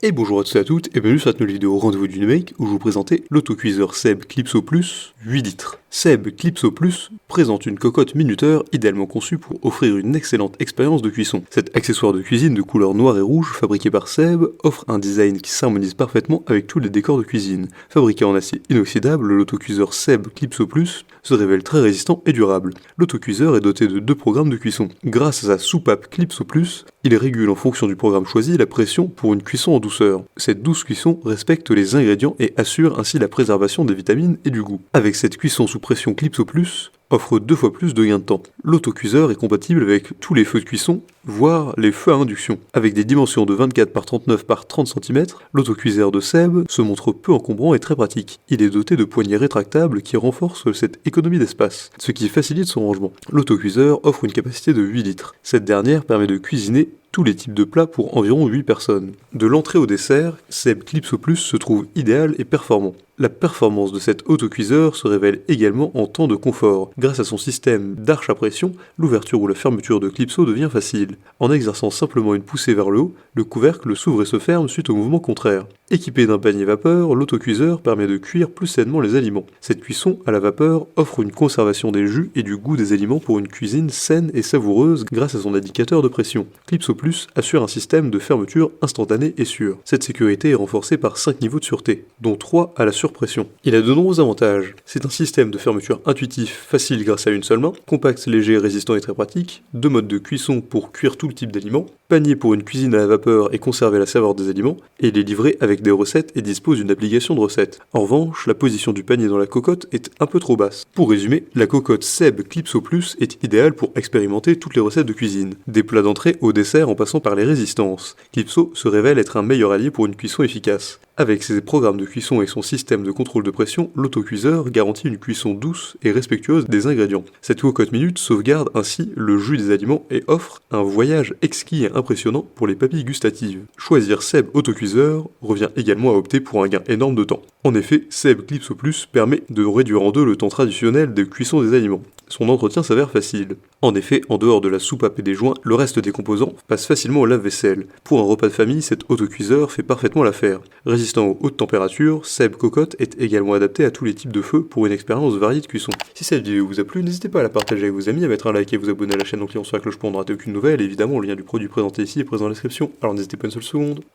Et bonjour à tous et à toutes, et bienvenue sur cette nouvelle vidéo Rendez-vous du numérique où je vous présentais l'autocuiseur Seb Clipso Plus 8 litres. Seb Clipso Plus présente une cocotte minuteur idéalement conçue pour offrir une excellente expérience de cuisson. Cet accessoire de cuisine de couleur noire et rouge fabriqué par Seb offre un design qui s'harmonise parfaitement avec tous les décors de cuisine. Fabriqué en acier inoxydable, l'autocuiseur Seb Clipso Plus se révèle très résistant et durable. L'autocuiseur est doté de deux programmes de cuisson. Grâce à sa soupape Clipso Plus, il régule en fonction du programme choisi la pression pour une cuisson en douceur. Cette douce cuisson respecte les ingrédients et assure ainsi la préservation des vitamines et du goût. Avec cette cuisson sous pression Clipso Plus, offre 2 fois plus de gain de temps. L'autocuiseur est compatible avec tous les feux de cuisson, voire les feux à induction. Avec des dimensions de 24 par 39 par 30 cm, l'autocuiseur de Seb se montre peu encombrant et très pratique. Il est doté de poignées rétractables qui renforcent cette économie d'espace, ce qui facilite son rangement. L'autocuiseur offre une capacité de 8 litres. Cette dernière permet de cuisiner tous les types de plats pour environ 8 personnes. De l'entrée au dessert, Seb Clipso Plus se trouve idéal et performant. La performance de cet autocuiseur se révèle également en temps de confort. Grâce à son système d'arche à pression, l'ouverture ou la fermeture de Clipso devient facile. En exerçant simplement une poussée vers le haut, le couvercle s'ouvre et se ferme suite au mouvement contraire. Équipé d'un panier vapeur, l'autocuiseur permet de cuire plus sainement les aliments. Cette cuisson à la vapeur offre une conservation des jus et du goût des aliments pour une cuisine saine et savoureuse grâce à son indicateur de pression. Clipso Plus assure un système de fermeture instantané et sûr. Cette sécurité est renforcée par 5 niveaux de sûreté, dont 3 à la surpression. Il a de nombreux avantages. C'est un système de fermeture intuitif, facile grâce à une seule main, compact, léger, résistant et très pratique, 2 modes de cuisson pour cuire tout le type d'aliments, panier pour une cuisine à la vapeur et conserver la saveur des aliments, et il est livré avec des recettes et dispose d'une application de recettes. En revanche, la position du panier dans la cocotte est un peu trop basse. Pour résumer, la cocotte Seb Clipso Plus est idéale pour expérimenter toutes les recettes de cuisine, des plats d'entrée au dessert en passant par les résistances. Clipso se révèle être un meilleur allié pour une cuisson efficace. Avec ses programmes de cuisson et son système de contrôle de pression, l'autocuiseur garantit une cuisson douce et respectueuse des ingrédients. Cette cocotte minute sauvegarde ainsi le jus des aliments et offre un voyage exquis et impressionnant pour les papilles gustatives. Choisir Seb autocuiseur revient également à opter pour un gain énorme de temps. En effet, Seb Clipso Plus permet de réduire en deux le temps traditionnel de cuisson des aliments. Son entretien s'avère facile. En effet, en dehors de la soupape et des joints, le reste des composants passe facilement au lave-vaisselle. Pour un repas de famille, cet autocuiseur fait parfaitement l'affaire. Résistant aux hautes températures, Seb Cocotte est également adapté à tous les types de feux pour une expérience variée de cuisson. Si cette vidéo vous a plu, n'hésitez pas à la partager avec vos amis, à mettre un like et vous abonner à la chaîne en cliquant sur la cloche pour ne rater aucune nouvelle. Et évidemment, le lien du produit présenté ici est présent dans la description, alors n'hésitez pas une seule seconde.